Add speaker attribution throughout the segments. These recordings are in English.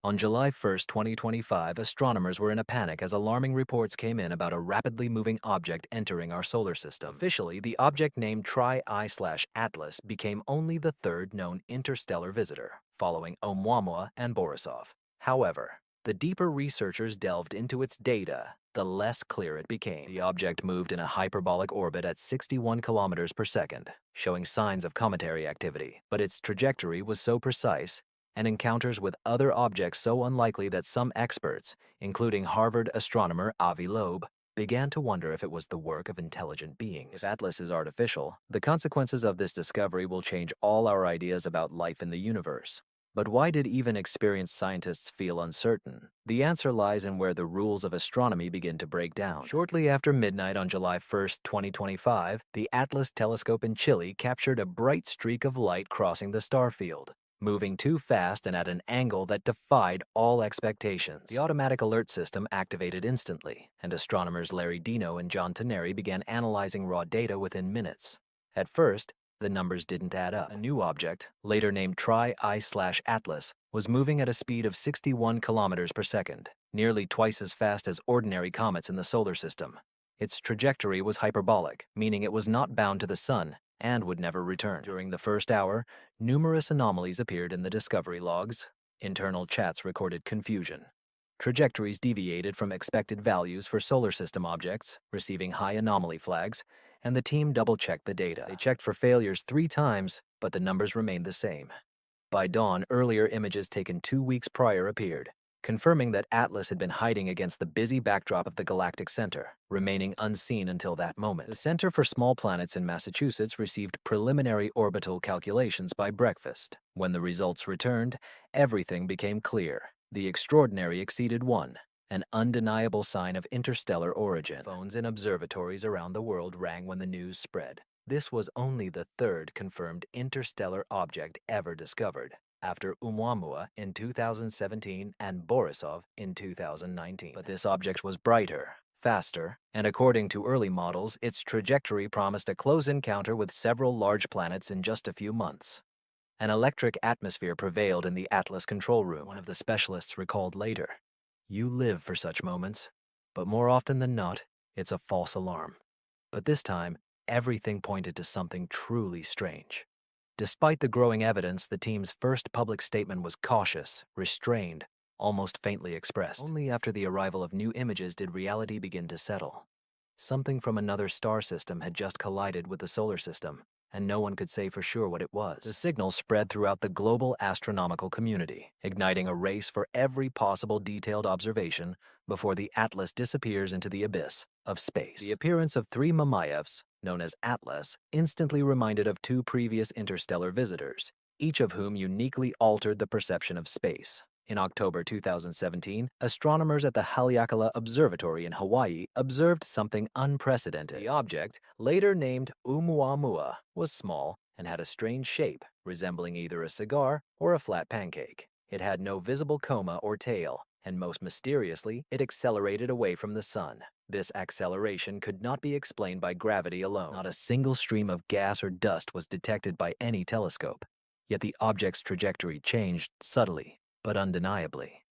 Speaker 1: On July 1st, 2025, astronomers were in a panic as alarming reports came in about a rapidly moving object entering our solar system. Officially, the object named Tri-I/Atlas became only the third known interstellar visitor, following Oumuamua and Borisov. However, the deeper researchers delved into its data, the less clear it became. The object moved in a hyperbolic orbit at 61 kilometers per second, showing signs of cometary activity, but its trajectory was so precise and encounters with other objects so unlikely that some experts, including Harvard astronomer Avi Loeb, began to wonder if it was the work of intelligent beings. If Atlas is artificial, the consequences of this discovery will change all our ideas about life in the universe. But why did even experienced scientists feel uncertain? The answer lies in where the rules of astronomy begin to break down. Shortly after midnight on July 1st, 2025, the Atlas telescope in Chile captured a bright streak of light crossing the star field, moving too fast and at an angle that defied all expectations. The automatic alert system activated instantly, and astronomers Larry Dino and John Toneri began analyzing raw data within minutes. At first, the numbers didn't add up. A new object, later named Tri-I/Atlas, was moving at a speed of 61 kilometers per second, nearly twice as fast as ordinary comets in the solar system. Its trajectory was hyperbolic, meaning it was not bound to the sun and would never return. During the first hour, numerous anomalies appeared in the discovery logs. Internal chats recorded confusion. Trajectories deviated from expected values for solar system objects, receiving high anomaly flags, and the team double-checked the data. They checked for failures 3 times, but the numbers remained the same. By dawn, earlier images taken 2 weeks prior appeared, confirming that Atlas had been hiding against the busy backdrop of the galactic center, remaining unseen until that moment. The Center for Small Planets in Massachusetts received preliminary orbital calculations by breakfast. When the results returned, everything became clear. The extraordinary exceeded 1, an undeniable sign of interstellar origin. Phones in observatories around the world rang when the news spread. This was only the third confirmed interstellar object ever discovered, after Oumuamua in 2017 and Borisov in 2019. But this object was brighter, faster, and according to early models, its trajectory promised a close encounter with several large planets in just a few months. An electric atmosphere prevailed in the Atlas control room. One of the specialists recalled later, "You live for such moments, but more often than not, it's a false alarm." But this time, everything pointed to something truly strange. Despite the growing evidence, the team's first public statement was cautious, restrained, almost faintly expressed. Only after the arrival of new images did reality begin to settle. Something from another star system had just collided with the solar system, and no one could say for sure what it was. The signal spread throughout the global astronomical community, igniting a race for every possible detailed observation before the Atlas disappears into the abyss of space. The appearance of 3 Mamayevs, known as Atlas, instantly reminded of 2 previous interstellar visitors, each of whom uniquely altered the perception of space. In October 2017, astronomers at the Haleakala Observatory in Hawaii observed something unprecedented. The object, later named Oumuamua, was small and had a strange shape, resembling either a cigar or a flat pancake. It had no visible coma or tail, and most mysteriously, it accelerated away from the sun. This acceleration could not be explained by gravity alone. Not a single stream of gas or dust was detected by any telescope, yet the object's trajectory changed subtly but undeniably.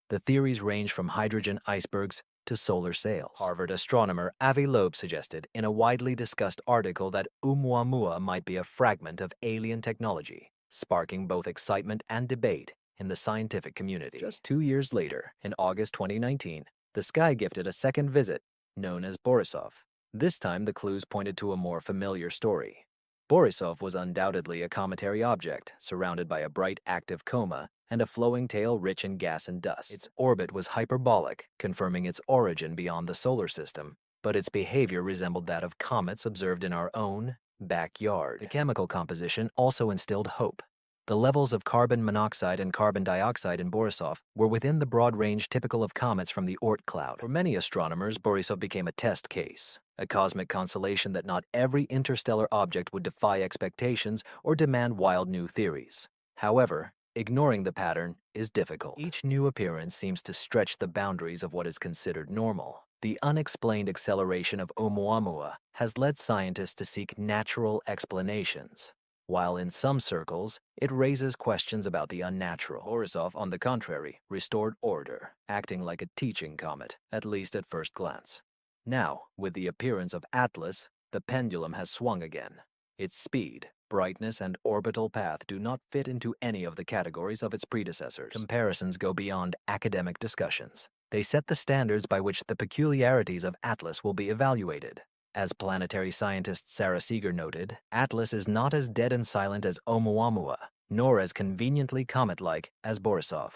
Speaker 1: The theories range from hydrogen icebergs to solar sails. Harvard astronomer Avi Loeb suggested in a widely discussed article that Oumuamua might be a fragment of alien technology, sparking both excitement and debate in the scientific community. Just 2 years later, in August 2019, the sky gifted a second visit, known as Borisov. This time, the clues pointed to a more familiar story. Borisov was undoubtedly a cometary object, surrounded by a bright active coma and a flowing tail rich in gas and dust. Its orbit was hyperbolic, confirming its origin beyond the solar system, but its behavior resembled that of comets observed in our own backyard. The chemical composition also instilled hope. The levels of carbon monoxide and carbon dioxide in Borisov were within the broad range typical of comets from the Oort cloud. For many astronomers, Borisov became a test case, a cosmic consolation that not every interstellar object would defy expectations or demand wild new theories. However, ignoring the pattern is difficult. Each new appearance seems to stretch the boundaries of what is considered normal. The unexplained acceleration of Oumuamua has led scientists to seek natural explanations. while in some circles, it raises questions about the unnatural. Borisov, on the contrary, restored order, acting like a teaching comet, at least at first glance. Now, with the appearance of Atlas, the pendulum has swung again. Its speed, brightness, and orbital path do not fit into any of the categories of its predecessors. Comparisons go beyond academic discussions. They set the standards by which the peculiarities of Atlas will be evaluated. As planetary scientist Sarah Seeger noted, Atlas is not as dead and silent as Oumuamua, nor as conveniently comet-like as Borisov.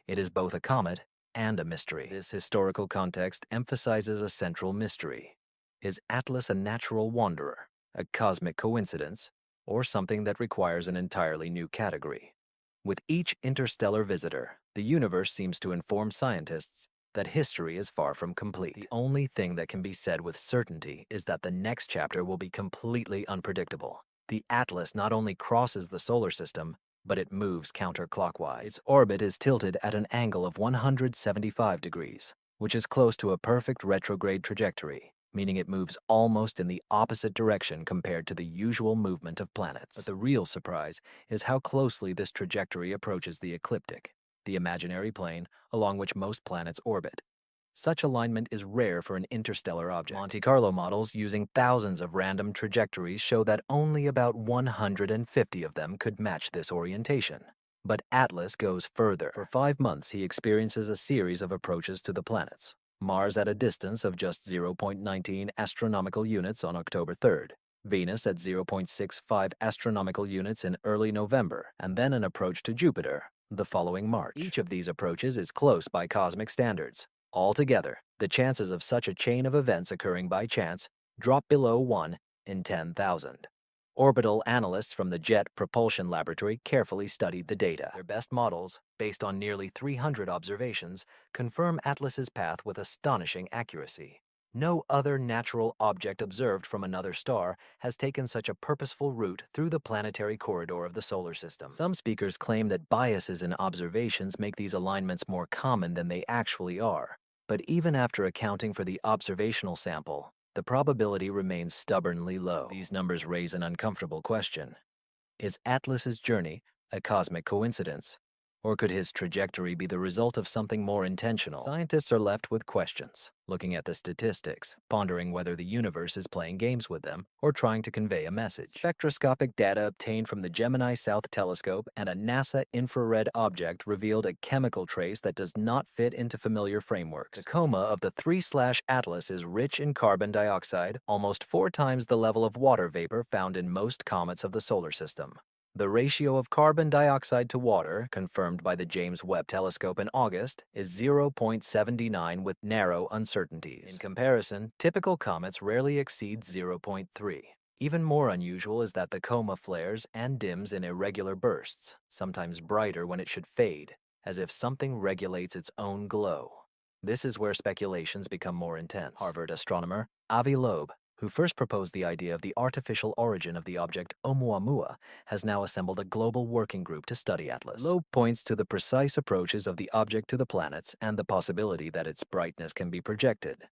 Speaker 1: It is both a comet and a mystery. This historical context emphasizes a central mystery. Is Atlas a natural wanderer, a cosmic coincidence, or something that requires an entirely new category? With each interstellar visitor, the universe seems to inform scientists that history is far from complete. The only thing that can be said with certainty is that the next chapter will be completely unpredictable. The Atlas not only crosses the solar system, but it moves counterclockwise. Its orbit is tilted at an angle of 175 degrees, which is close to a perfect retrograde trajectory, meaning it moves almost in the opposite direction compared to the usual movement of planets. But the real surprise is how closely this trajectory approaches the ecliptic, the imaginary plane along which most planets orbit. Such alignment is rare for an interstellar object. Monte Carlo models using thousands of random trajectories show that only about 150 of them could match this orientation. But Atlas goes further. For 5 months, he experiences a series of approaches to the planets. Mars at a distance of just 0.19 astronomical units on October 3rd, Venus at 0.65 astronomical units in early November, and then an approach to Jupiter the following March. Each of these approaches is close by cosmic standards. Altogether, the chances of such a chain of events occurring by chance drop below 1 in 10,000. Orbital analysts from the Jet Propulsion Laboratory carefully studied the data. Their best models, based on nearly 300 observations, confirm Atlas's path with astonishing accuracy. No other natural object observed from another star has taken such a purposeful route through the planetary corridor of the solar system. Some speakers claim that biases in observations make these alignments more common than they actually are. But even after accounting for the observational sample, the probability remains stubbornly low. These numbers raise an uncomfortable question. Is Atlas's journey a cosmic coincidence? Or could his trajectory be the result of something more intentional? Scientists are left with questions, looking at the statistics, pondering whether the universe is playing games with them or trying to convey a message. Spectroscopic data obtained from the Gemini South Telescope and a NASA infrared object revealed a chemical trace that does not fit into familiar frameworks. The coma of the 3/Atlas is rich in carbon dioxide, almost 4 times the level of water vapor found in most comets of the solar system. The ratio of carbon dioxide to water, confirmed by the James Webb Telescope in August, is 0.79 with narrow uncertainties. In comparison, typical comets rarely exceed 0.3. Even more unusual is that the coma flares and dims in irregular bursts, sometimes brighter when it should fade, as if something regulates its own glow. This is where speculations become more intense. Harvard astronomer Avi Loeb, who first proposed the idea of the artificial origin of the object Oumuamua, has now assembled a global working group to study Atlas. Loeb points to the precise approaches of the object to the planets and the possibility that its brightness can be projected.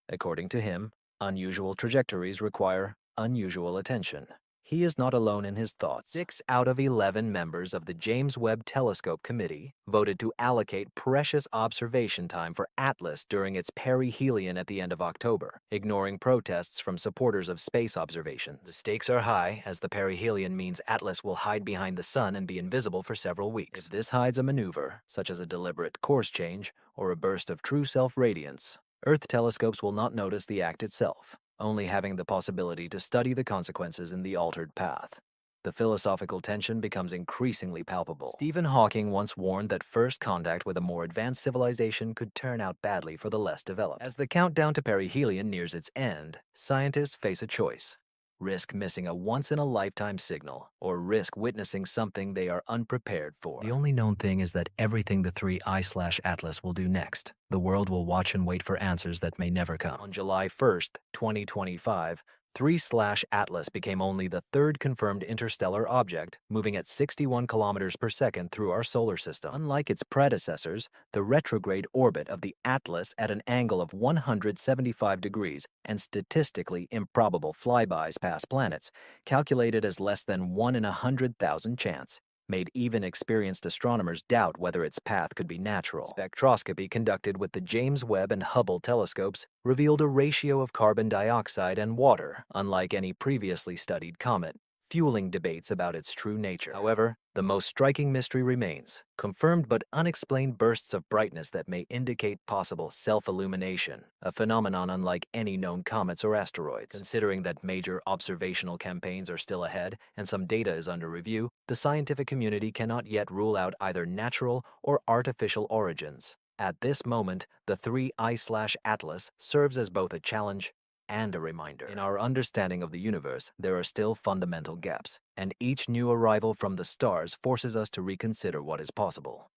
Speaker 1: According to him, unusual trajectories require unusual attention. He is not alone in his thoughts. 6 out of 11 members of the James Webb Telescope Committee voted to allocate precious observation time for Atlas during its perihelion at the end of October, ignoring protests from supporters of space observations. The stakes are high, as the perihelion means Atlas will hide behind the sun and be invisible for several weeks. If this hides a maneuver, such as a deliberate course change or a burst of true self-radiance, Earth telescopes will not notice the act itself, only having the possibility to study the consequences in the altered path. The philosophical tension becomes increasingly palpable. Stephen Hawking once warned that first contact with a more advanced civilization could turn out badly for the less developed. As the countdown to perihelion nears its end, scientists face a choice. Risk missing a once-in-a-lifetime signal, or risk witnessing something they are unprepared for. The only known thing is that everything the 3I/Atlas will do next, the world will watch and wait for answers that may never come. On July 1st, 2025, 3/Atlas became only the third confirmed interstellar object, moving at 61 kilometers per second through our solar system. Unlike its predecessors, the retrograde orbit of the Atlas at an angle of 175 degrees and statistically improbable flybys past planets, calculated as less than 1 in 100,000 chance, made even experienced astronomers doubt whether its path could be natural. Spectroscopy conducted with the James Webb and Hubble telescopes revealed a ratio of carbon dioxide and water, unlike any previously studied comet, fueling debates about its true nature. However, the most striking mystery remains: confirmed but unexplained bursts of brightness that may indicate possible self-illumination, a phenomenon unlike any known comets or asteroids. Considering that major observational campaigns are still ahead and some data is under review, the scientific community cannot yet rule out either natural or artificial origins. At this moment, the 3I/Atlas serves as both a challenge and a reminder. In our understanding of the universe, there are still fundamental gaps, and each new arrival from the stars forces us to reconsider what is possible.